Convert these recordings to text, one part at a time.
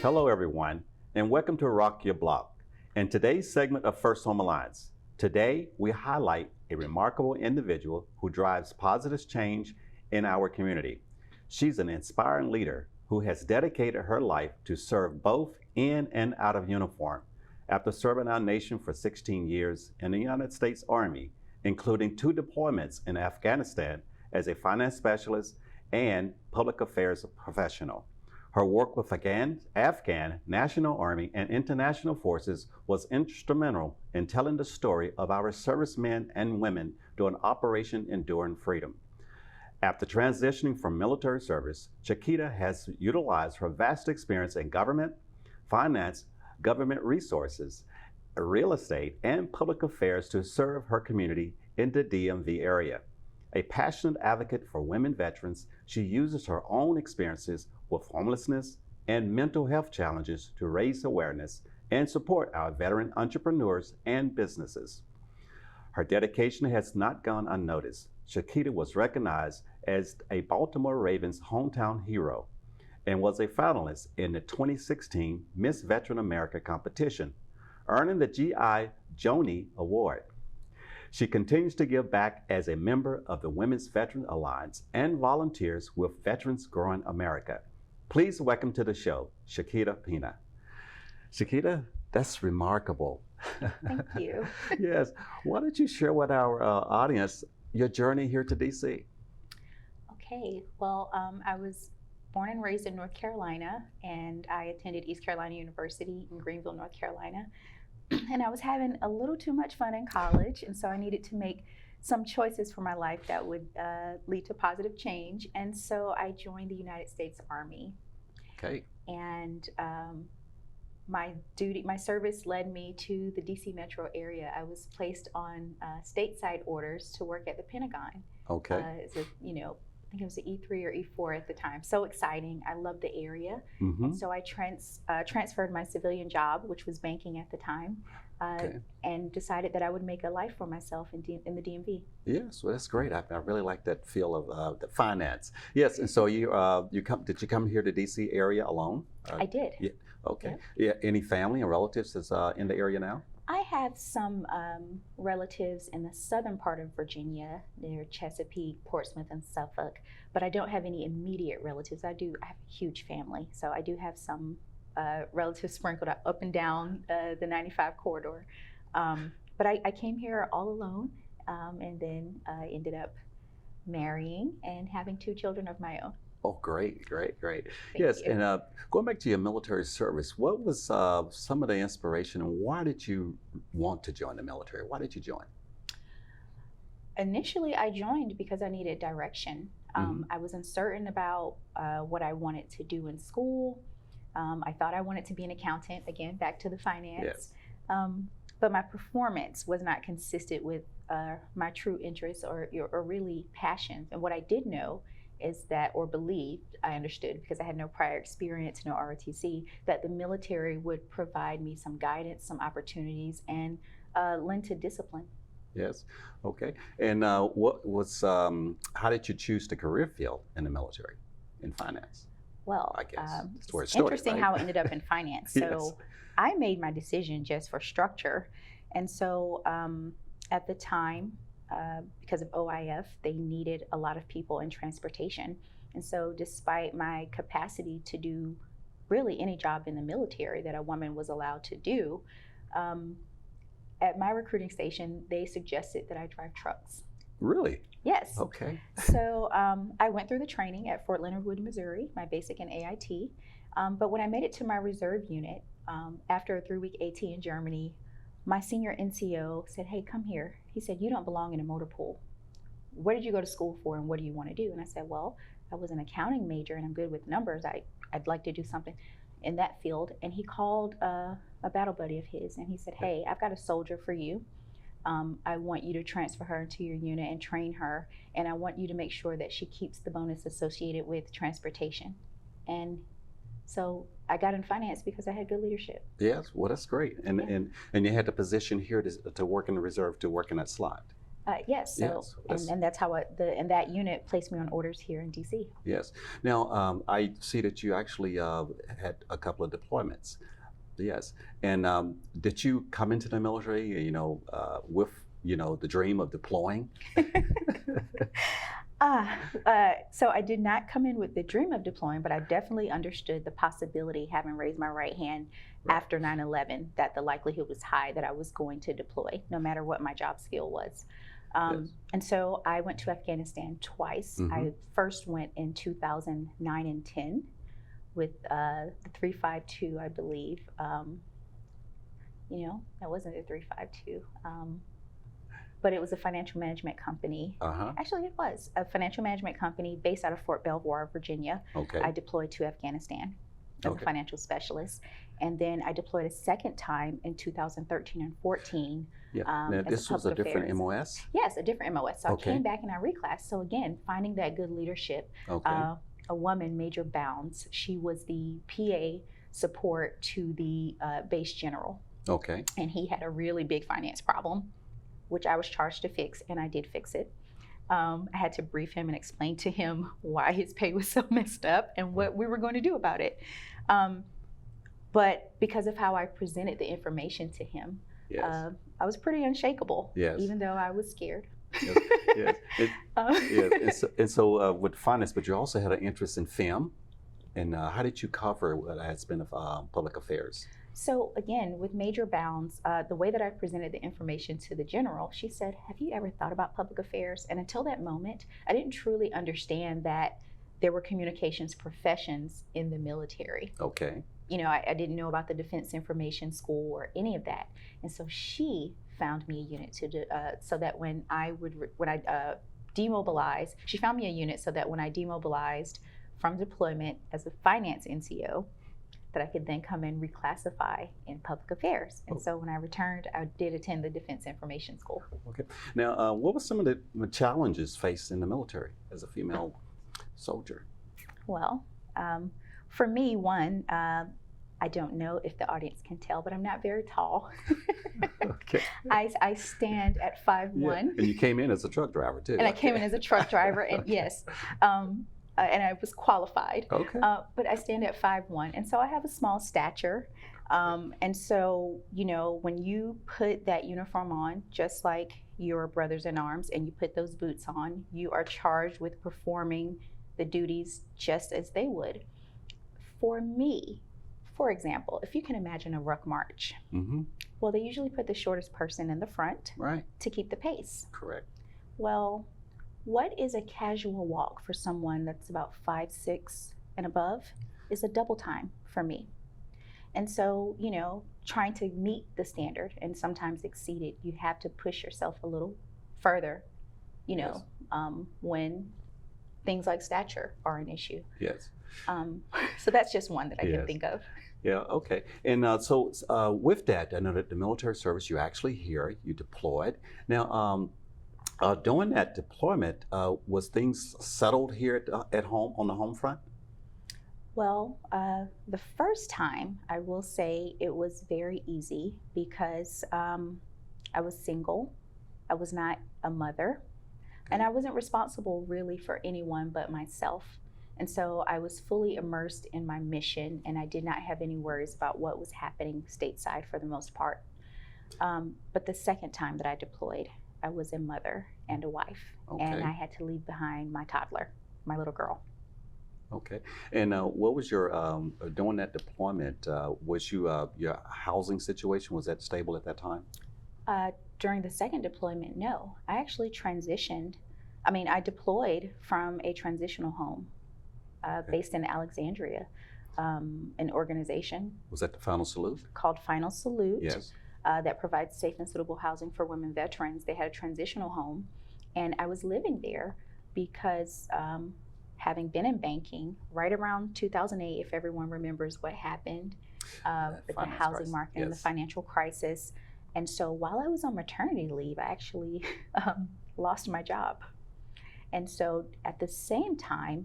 Hello, everyone, and welcome to Rock Your Block. In today's segment of First Home Alliance, today we highlight a remarkable individual who drives positive change in our community. She's an inspiring leader who has dedicated her life to serve both in and out of uniform. After serving our nation for 16 years in the United States Army, including 2 deployments in Afghanistan as a finance specialist and public affairs professional. Her work with Afghan National Army and international forces was instrumental in telling the story of our servicemen and women during Operation Enduring Freedom. After transitioning from military service, Chiquita has utilized her vast experience in government, finance, government resources, real estate, and public affairs to serve her community in the DMV area. A passionate advocate for women veterans, she uses her own experiences with homelessness and mental health challenges to raise awareness and support our veteran entrepreneurs and businesses. Her dedication has not gone unnoticed. Shakita was recognized as a Baltimore Ravens hometown hero and was a finalist in the 2016 Miss Veteran America competition, earning the G.I. Joni Award. She continues to give back as a member of the Women's Veteran Alliance and volunteers with Veterans Growing America. Please welcome to the show, Chiquita Pena. Chiquita, that's remarkable. Thank you. Yes. Why don't you share with our audience your journey here to DC? Okay. Well, I was born and raised in North Carolina, and I attended East Carolina University in Greenville, North Carolina. And I was having a little too much fun in college, and so I needed to make some choices for my life that would lead to positive change. And so I joined the United States Army. Okay. And my service led me to the DC metro area. I was placed on stateside orders to work at the Pentagon. Okay. I think it was an E3 or E4 at the time. So exciting. I loved the area. Mm-hmm. And so I transferred my civilian job, which was banking at the time, and decided that I would make a life for myself in the DMV. Yes, well, that's great. I really like that feel of the finance. Yes, and so did you come here to DC area alone? I did. Yeah. Okay. Yeah. Any family and relatives that's in the area now? I have some relatives in the southern part of Virginia, near Chesapeake, Portsmouth, and Suffolk, but I don't have any immediate relatives. I have a huge family, so I do have some relatives sprinkled up and down the 95 corridor. But I came here all alone, and then ended up marrying and having 2 children of my own. Oh, great. Thank Yes, you. and going back to your military service, what was some of the inspiration and why did you want to join the military? Why did you join? Initially, I joined because I needed direction. I was uncertain about what I wanted to do in school. I thought I wanted to be an accountant, again, back to the finance. Yes. But my performance was not consistent with my true interests or really passions. And what I did know is that, or believed, I understood because I had no prior experience, no ROTC, that the military would provide me some guidance, some opportunities, and lend to discipline. Yes. Okay. And how did you choose the career field in the military, in finance? Well, I guess that's where it it's started, interesting right? how it ended up in finance. Yes. So I made my decision just for structure. And so at the time, because of OIF, they needed a lot of people in transportation. And so despite my capacity to do really any job in the military that a woman was allowed to do, at my recruiting station, they suggested that I drive trucks. Really? Yes. Okay. So I went through the training at Fort Leonard Wood, Missouri, my basic and AIT. But when I made it to my reserve unit, after a 3-week AT in Germany, my senior NCO said, "Hey, come here." He said, "You don't belong in a motor pool. What did you go to school for and what do you want to do?" And I said, "Well, I was an accounting major and I'm good with numbers. I'd like to do something in that field." And he called a battle buddy of his and he said, "Hey, I've got a soldier for you. I want you to transfer her into your unit and train her. And I want you to make sure that she keeps the bonus associated with transportation." And so I got in finance because I had good leadership. Yes, well, that's great. And you had the position here to work in the reserve, to work in that slot. Yes, so Yes. and that's how and that unit placed me on orders here in DC. Yes. Now, I see that you actually had a couple of deployments. Yes. And did you come into the military, with, the dream of deploying? So I did not come in with the dream of deploying, but I definitely understood the possibility, having raised my right hand Right. after 9/11, that the likelihood was high that I was going to deploy, no matter what my job skill was. Yes. And so I went to Afghanistan twice. Mhm. I first went in 2009 and 10 with the 352, I believe. That wasn't the 352. But it was a financial management company. Uh-huh. Actually, it was a financial management company based out of Fort Belvoir, Virginia. Okay. I deployed to Afghanistan as a financial specialist. And then I deployed a second time in 2013 and 14. Yeah. Now, as this was a public different affairs. MOS? Yes, a different MOS. So Okay. I came back and I reclassed. So again, finding that good leadership. Okay. A woman, Major Bounds, she was the PA support to the base general. Okay. And he had a really big finance problem, which I was charged to fix, and I did fix it. I had to brief him and explain to him why his pay was so messed up and what we were going to do about it. But because of how I presented the information to him, Yes. I was pretty unshakable, Yes. even though I was scared. Yes. Yes. Yes. And so with finance, but you also had an interest in film. And how did you cover what has been of public affairs? So again, with Major Bounds, the way that I presented the information to the general, she said, "Have you ever thought about public affairs?" And until that moment, I didn't truly understand that there were communications professions in the military. Okay. I didn't know about the Defense Information School or any of that. And so she found me a unit so that when I demobilized, she found me a unit so that when I demobilized from deployment as a finance NCO, that I could then come and reclassify in public affairs. And so when I returned, I did attend the Defense Information School. Okay. Now, what were some of the challenges faced in the military as a female soldier? Well, for me, one, I don't know if the audience can tell, but I'm not very tall. Okay. I stand at 5'1". Yeah. And you came in as a truck driver too. And I came in as a truck driver, and yes. And I was qualified. Okay. But I stand at 5'1", and so I have a small stature. And so, when you put that uniform on, just like your brothers in arms, and you put those boots on, you are charged with performing the duties just as they would. For me, for example, if you can imagine a ruck march, Mm-hmm. well, they usually put the shortest person in the front Right. to keep the pace. Correct. Well, what is a casual walk for someone that's about 5'6" and above is a double time for me. And so, trying to meet the standard and sometimes exceed it, you have to push yourself a little further, Yes. When things like stature are an issue. Yes. So that's just one that I Yes. can think of. Yeah. Okay. And so with that, I know that the military service, you actually here, you deployed. Now, during that deployment, was things settled here at home on the home front? Well, the first time, I will say it was very easy because I was single. I was not a mother, and I wasn't responsible really for anyone but myself. And so I was fully immersed in my mission, and I did not have any worries about what was happening stateside for the most part. But the second time that I deployed, I was a mother and a wife, and Okay. I had to leave behind my toddler, my little girl. Okay. And what was your during that deployment? Was your housing situation, was that stable at that time? During the second deployment, no. I actually transitioned. I deployed from a transitional home based in Alexandria, an organization Was that the final salute? called Final Salute. Yes. That provides safe and suitable housing for women veterans. They had a transitional home, and I was living there because having been in banking right around 2008, if everyone remembers what happened with the housing crisis. market and the Yes. financial crisis. And so while I was on maternity leave, I actually lost my job. And so at the same time,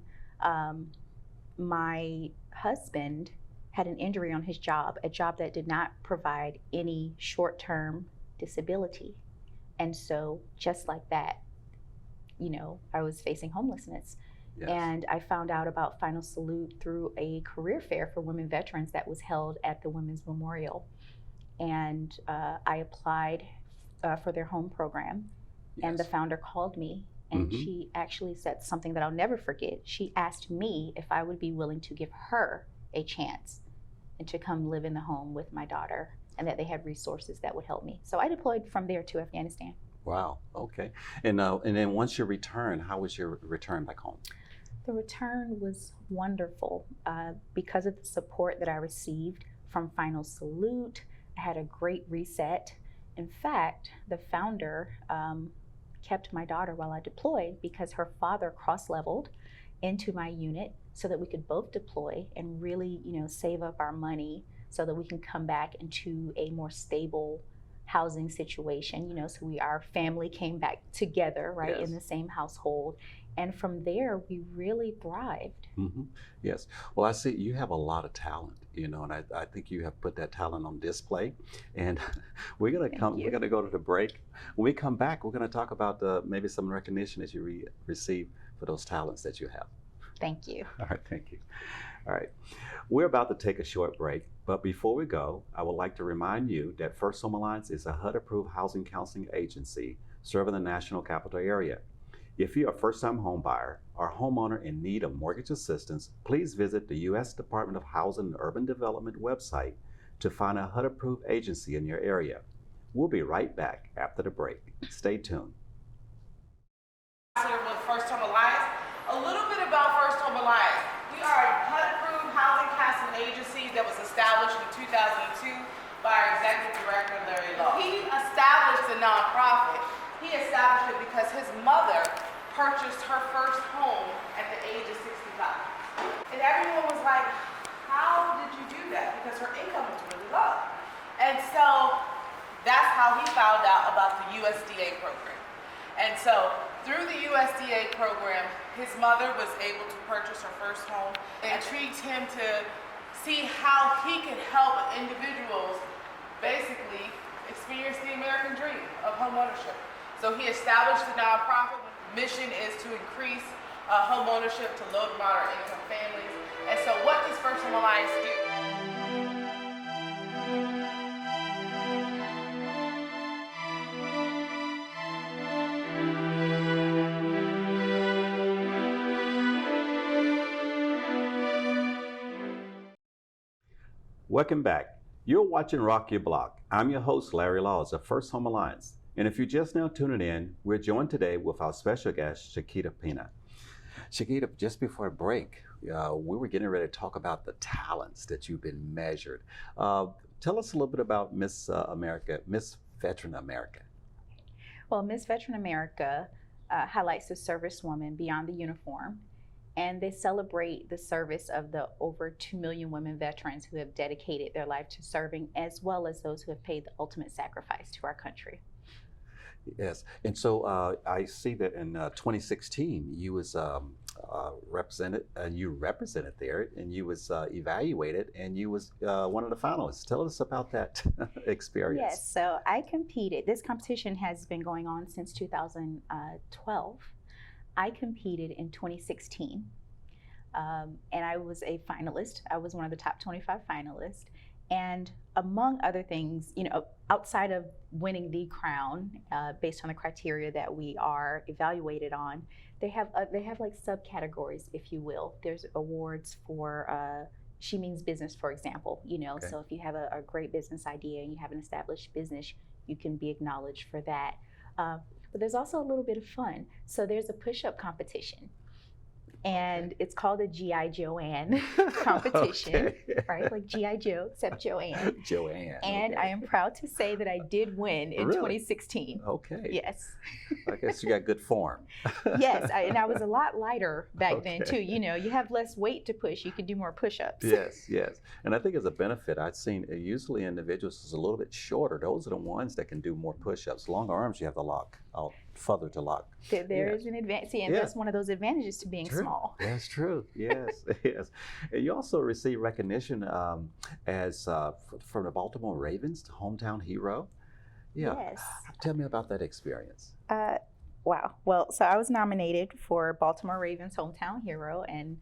my husband had an injury on his job, a job that did not provide any short-term disability. And so just like that, I was facing homelessness. Yes. And I found out about Final Salute through a career fair for women veterans that was held at the Women's Memorial. And I applied for their home program. Yes. And the founder called me, and she actually said something that I'll never forget. She asked me if I would be willing to give her a chance and to come live in the home with my daughter, and that they had resources that would help me. So I deployed from there to Afghanistan. Wow. Okay. And then once you returned, how was your return back home? The return was wonderful because of the support that I received from Final Salute. I had a great reset. In fact, the founder kept my daughter while I deployed because her father cross-leveled into my unit so that we could both deploy and really, save up our money so that we can come back into a more stable housing situation, so our family came back together, right, Yes. in the same household. And from there, we really thrived. Yes. Well, I see you have a lot of talent, and I think you have put that talent on display. And we're going to go to the break. When we come back, we're going to talk about maybe some recognition that you receive for those talents that you have. Thank you. All right. Thank you. All right. We're about to take a short break, but before we go, I would like to remind you that First Home Alliance is a HUD-approved housing counseling agency serving the National Capital Area. If you're a first-time home buyer or homeowner in need of mortgage assistance, please visit the U.S. Department of Housing and Urban Development website to find a HUD-approved agency in your area. We'll be right back after the break. Stay tuned. With First Home Alliance. A little bit about First Home Alliance. We are a HUD-approved housing counseling agency that was established in 2002 by our executive director, Larry Law. He established the nonprofit. He established it because his mother purchased her first home at the age of 65. And everyone was like, how did you do that? Because her income was really low. And so that's how he found out about the USDA program. And so through the USDA program, his mother was able to purchase her first home. It intrigued him to see how he could help individuals basically experience the American dream of homeownership. So he established the nonprofit. Mission is to increase home ownership to low to moderate income families. And so what does First Home Alliance do? Welcome back. You're watching Rock Your Block. I'm your host, Larry Laws of First Home Alliance. And if you're just now tuning in, we're joined today with our special guest, Chiquita Pena. Shakita, just before break, we were getting ready to talk about the talents that you've been measured. Tell us a little bit about Miss Veteran America. Well, Miss Veteran America highlights the servicewoman beyond the uniform, and they celebrate the service of the over 2 million women veterans who have dedicated their life to serving, as well as those who have paid the ultimate sacrifice to our country. Yes, and so I see that in 2016 you was represented there, and you was evaluated, and you was one of the finalists. Tell us about that experience. Yes, so I competed. This competition has been going on since 2012. I competed in 2016, and I was a finalist. I was one of the top 25 finalists. And among other things, outside of winning the crown, based on the criteria that we are evaluated on, they have like subcategories, if you will. There's awards for She Means Business, for example. Okay. So if you have a great business idea and you have an established business, you can be acknowledged for that. But there's also a little bit of fun. So there's a push-up competition. And it's called a G.I. Joanne competition, Okay. right? Like G.I. Joe, except Joanne. Joanne. And okay. I am proud to say that I did win in Really? 2016. Okay. Yes. I guess you got good form. Yes, and I was a lot lighter back then Okay. too. You have less weight to push. You can do more push-ups. Yes, yes. And I think as a benefit, I've seen usually individuals is a little bit shorter. Those are the ones that can do more push-ups. Long arms, you have to lock out further to lock. There is an advantage, and Yeah. that's one of those advantages to being True. small. That's true. Yes, yes. And you also receive recognition as from the Baltimore Ravens, hometown hero. Yeah. Yes. Tell me about that experience. Wow. Well, so I was nominated for Baltimore Ravens Hometown Hero, and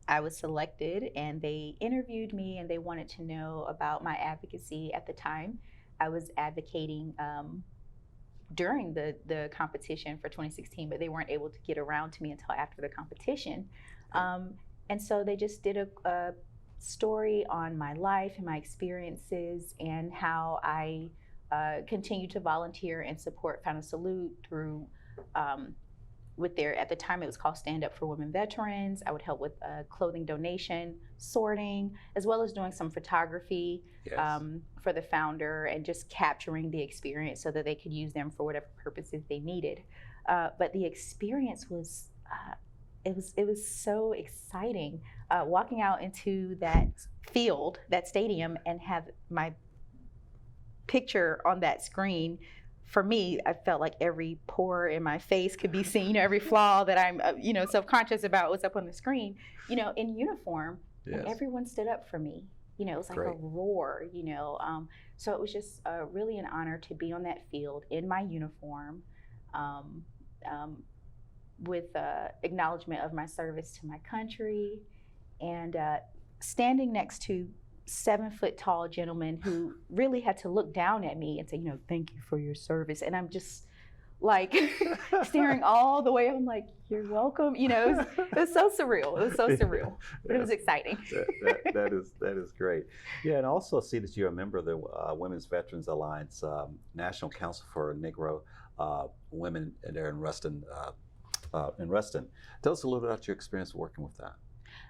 I was selected, and they interviewed me, and they wanted to know about my advocacy at the time. I was advocating during the competition for 2016, but they weren't able to get around to me until after the competition. And so they just did a story on my life and my experiences and how I continue to volunteer and support Pena Salute through with their, at the time it was called Stand Up for Women Veterans. I would help with clothing donation, sorting, as well as doing some photography for the founder and just capturing the experience so that they could use them for whatever purposes they needed. But the experience was, it was so exciting walking out into that field, that stadium, and have my picture on that screen. For me, I felt like every pore in my face could be seen, every flaw that I'm, self-conscious about was up on the screen, in uniform, and everyone stood up for me. It was like a roar, so it was just really an honor to be on that field in my uniform, with acknowledgement of my service to my country, and standing next to 7-foot tall gentlemen who really had to look down at me and say, thank you for your service. And I'm just like staring all the way. I'm like, you're welcome. It was so surreal. It was so surreal, but it was exciting. That is great. Yeah, and also see that you're a member of the Women's Veterans Alliance, National Council for Negro Women there in Ruston. Tell us a little bit about your experience working with that.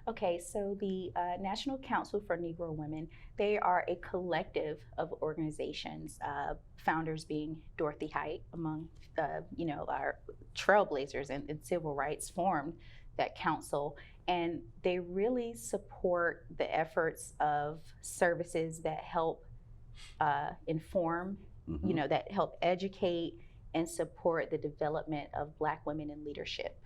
Okay, so the National Council for Negro Women, they are a collective of organizations, founders being Dorothy Height, among our trailblazers in civil rights, formed that council, and they really support the efforts of services that help inform, that help educate and support the development of Black women in leadership.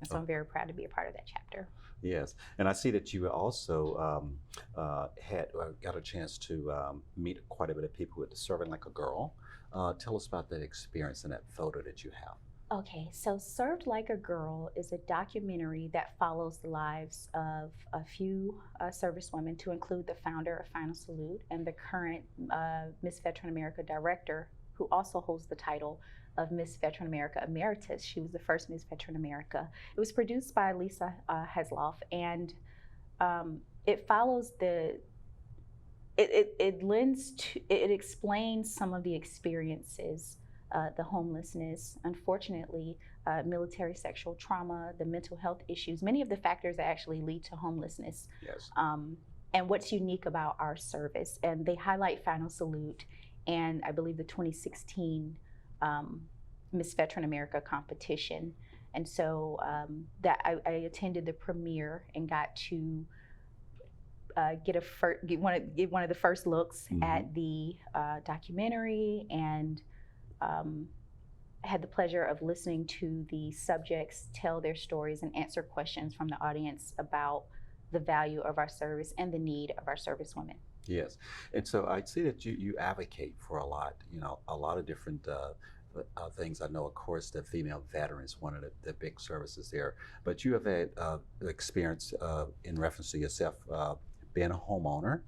And so I'm very proud to be a part of that chapter. Yes, and I see that you also got a chance to meet quite a bit of people with Serving Like a Girl. Tell us about that experience and that photo that you have. Okay, so Served Like a Girl is a documentary that follows the lives of a few servicewomen, to include the founder of Pena Salute and the current Miss Veteran America director, who also holds the title of Miss Veteran America Emeritus. She was the first Miss Veteran America. It was produced by Lisa Hesloff, and it follows it explains some of the experiences, the homelessness, unfortunately, military sexual trauma, the mental health issues, many of the factors that actually lead to homelessness. Yes. And what's unique about our service. And they highlight Pena Salute and I believe the 2016 Miss Veteran America competition. And so that I attended the premiere and got to give one of the first looks at the documentary, and had the pleasure of listening to the subjects tell their stories and answer questions from the audience about the value of our service and the need of our servicewomen. Yes, and so I see that you advocate for a lot of different things. I know, of course, that female veterans, one of the big services there, but you have had experience in reference to yourself being a homeowner,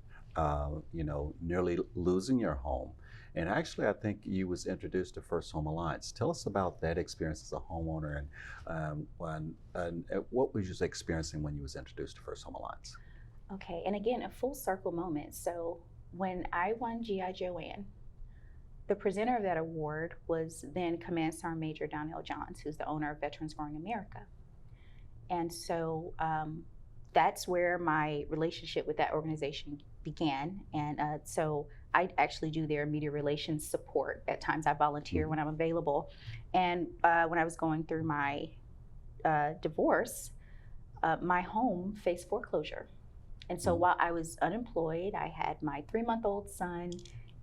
nearly losing your home. And actually, I think you was introduced to First Home Alliance. Tell us about that experience as a homeowner, and what was you experiencing when you was introduced to First Home Alliance? Okay, and again, a full circle moment. So when I won G.I. Joanne, the presenter of that award was then Command Sergeant Major Donnell Johns, who's the owner of Veterans Growing America. And so that's where my relationship with that organization began. And so I actually do their media relations support. At times I volunteer when I'm available. And when I was going through my divorce, my home faced foreclosure. And so while I was unemployed, I had my 3-month-old son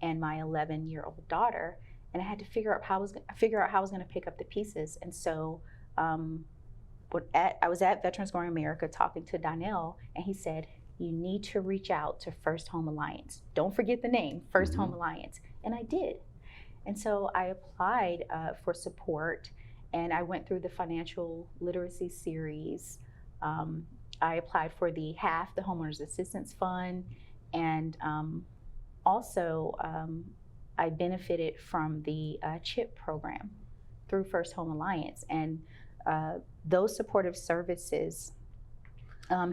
and my 11-year-old daughter, and I had to figure out how I was going to pick up the pieces. And so I was at Veterans Growing America talking to Donnell, and he said, you need to reach out to First Home Alliance. Don't forget the name, First Home Alliance. And I did. And so I applied for support, and I went through the financial literacy series. I applied for the HAF, the Homeowners Assistance Fund, and also I benefited from the CHIP program through First Home Alliance. And those supportive services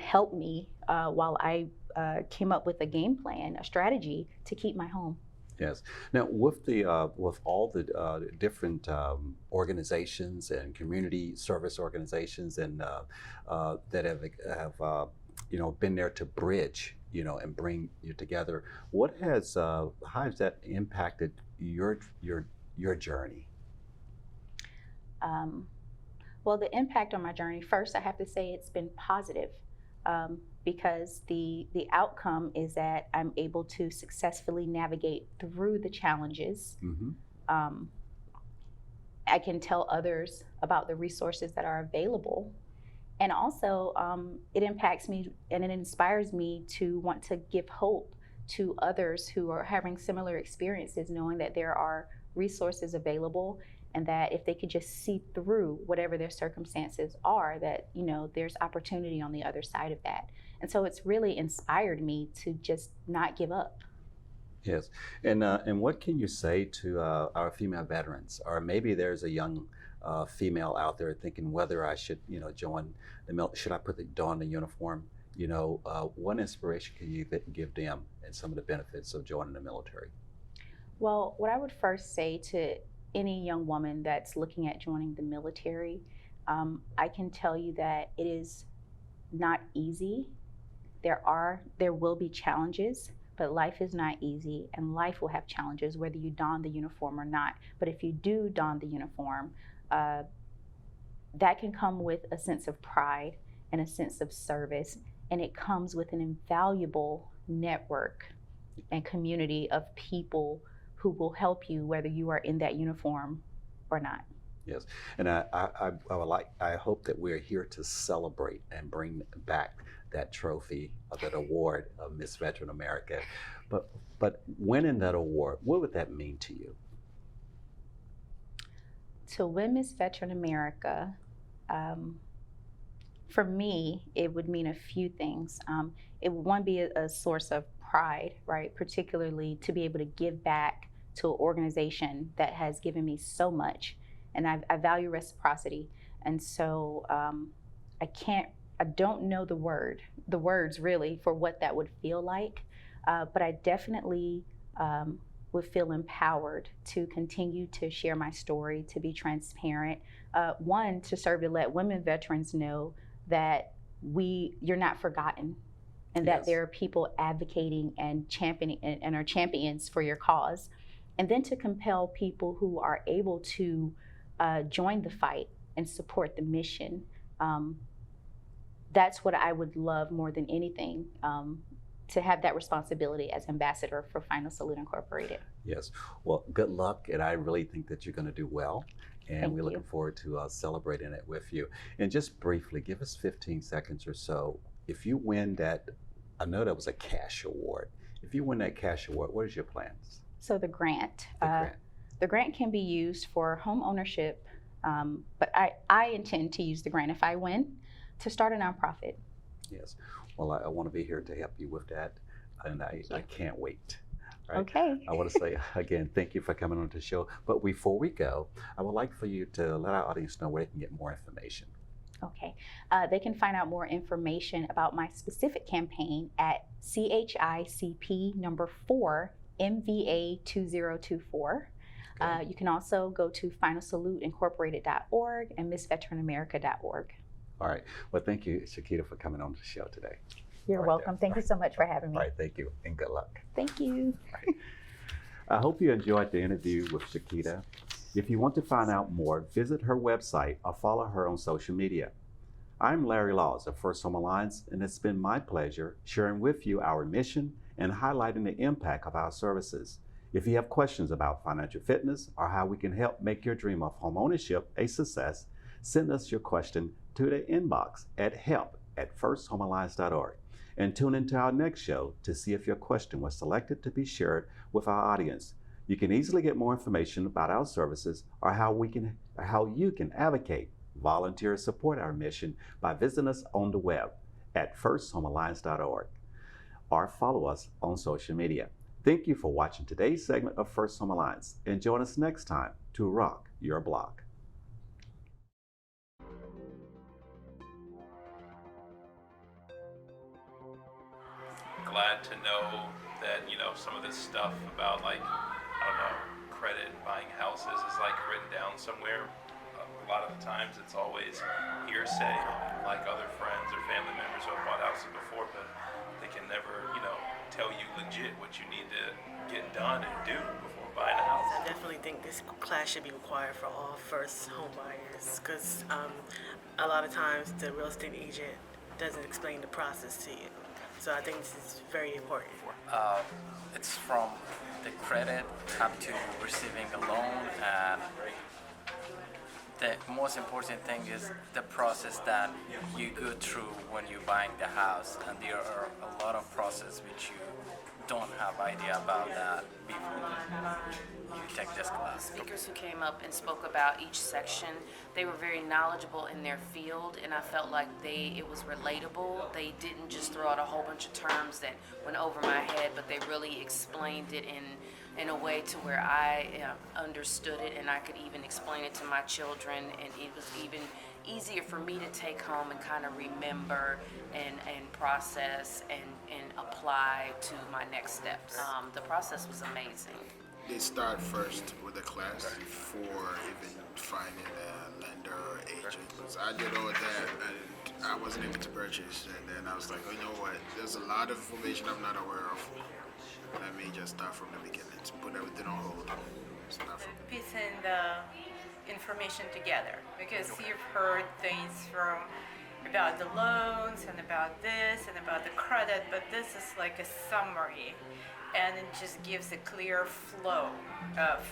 helped me while I came up with a game plan, a strategy to keep my home. Yes. Now, with all the different organizations and community service organizations and that have been there to bridge, and bring you together, how has that impacted your journey? Well, the impact on my journey, first, I have to say it's been positive. Because the outcome is that I'm able to successfully navigate through the challenges. Mm-hmm. I can tell others about the resources that are available. And also, it impacts me and it inspires me to want to give hope to others who are having similar experiences, knowing that there are resources available, and that if they could just see through whatever their circumstances are, that there's opportunity on the other side of that. And so it's really inspired me to just not give up. Yes, and what can you say to our female veterans, or maybe there's a young female out there thinking whether I should join should I don the uniform? What inspiration can you give them and some of the benefits of joining the military? Well, what I would first say to any young woman that's looking at joining the military, I can tell you that it is not easy. There will be challenges, but life is not easy, and life will have challenges whether you don the uniform or not. But if you do don the uniform, that can come with a sense of pride and a sense of service, and it comes with an invaluable network and community of people who will help you whether you are in that uniform or not. Yes, and I hope that we're here to celebrate and bring back that trophy of that award of Miss Veteran America. But winning that award, what would that mean to you? To win Miss Veteran America, for me, it would mean a few things. It would, one, be a source of pride, right? Particularly to be able to give back to an organization that has given me so much. And I value reciprocity. And so I don't know the words really for what that would feel like, but I definitely would feel empowered to continue to share my story, to be transparent. One, to serve to let women veterans know that you're not forgotten, and Yes. that there are people advocating and championing and are champions for your cause. And then to compel people who are able to join the fight and support the mission. That's what I would love more than anything, to have that responsibility as ambassador for Final Salute Incorporated. Yes. Well, good luck, and I really think that you're going to do well. And Thank we're you. looking forward to celebrating it with you. And just briefly, give us 15 seconds or so. If you win that, I know that was a cash award. If you win that cash award, what is your plans? So the grant. The grant. The grant can be used for home ownership, but I intend to use the grant, if I win, to start a nonprofit. Yes. Well, I want to be here to help you with that, and I can't wait. Right? Okay. I want to say again, thank you for coming on the show. But before we go, I would like for you to let our audience know where they can get more information. Okay. They can find out more information about my specific campaign at CHICP number 4 MVA 2024. Okay. You can also go to finalsaluteincorporated.org and missveteranamerica.org. All right. Well, thank you, Shakita, for coming on the show today. You're All right, welcome. there. Thank you so much for having me. All right. Thank you, and good luck. Thank you. I hope you enjoyed the interview with Chiquita. If you want to find out more, visit her website or follow her on social media. I'm Larry Laws of First Home Alliance, and it's been my pleasure sharing with you our mission and highlighting the impact of our services. If you have questions about financial fitness or how we can help make your dream of home ownership a success, send us your question to the inbox at help@firsthomealliance.org. And tune into our next show to see if your question was selected to be shared with our audience. You can easily get more information about our services or how you can advocate, volunteer, or support our mission by visiting us on the web at firsthomealliance.org or follow us on social media. Thank you for watching today's segment of First Home Alliance, and join us next time to rock your block. Glad to know that, some of this stuff about credit and buying houses is written down somewhere. A lot of the times it's always hearsay, like other friends or family members who have bought houses before, but they can never, tell you legit what you need to get done and do before buying a house. I definitely think this class should be required for all first home buyers because a lot of times the real estate agent doesn't explain the process to you. So I think this is very important. It's from the credit up to receiving a loan, and the most important thing is the process that you go through when you're buying the house, and there are a lot of process which you don't have idea about that before you take this class. Speakers who came up and spoke about each section, they were very knowledgeable in their field, and I felt like it was relatable. They didn't just throw out a whole bunch of terms that went over my head, but they really explained it in a way to where I understood it, and I could even explain it to my children, and it was even easier for me to take home and kind of remember and process and apply to my next steps. The process was amazing. They start first with the class before even finding a lender or agent. Because I did all that and I wasn't able to purchase, and then I was like, oh, you know what? There's a lot of information I'm not aware of. Let me just start from the beginning to put everything on hold. Start from the piecing the information together, because you've heard things about the loans and about this and about the credit, but this is like a summary, and it just gives a clear flow of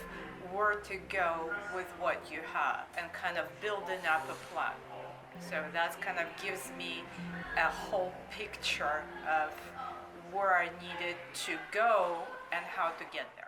where to go with what you have and kind of building up a plan. So that kind of gives me a whole picture of where I needed to go and how to get there.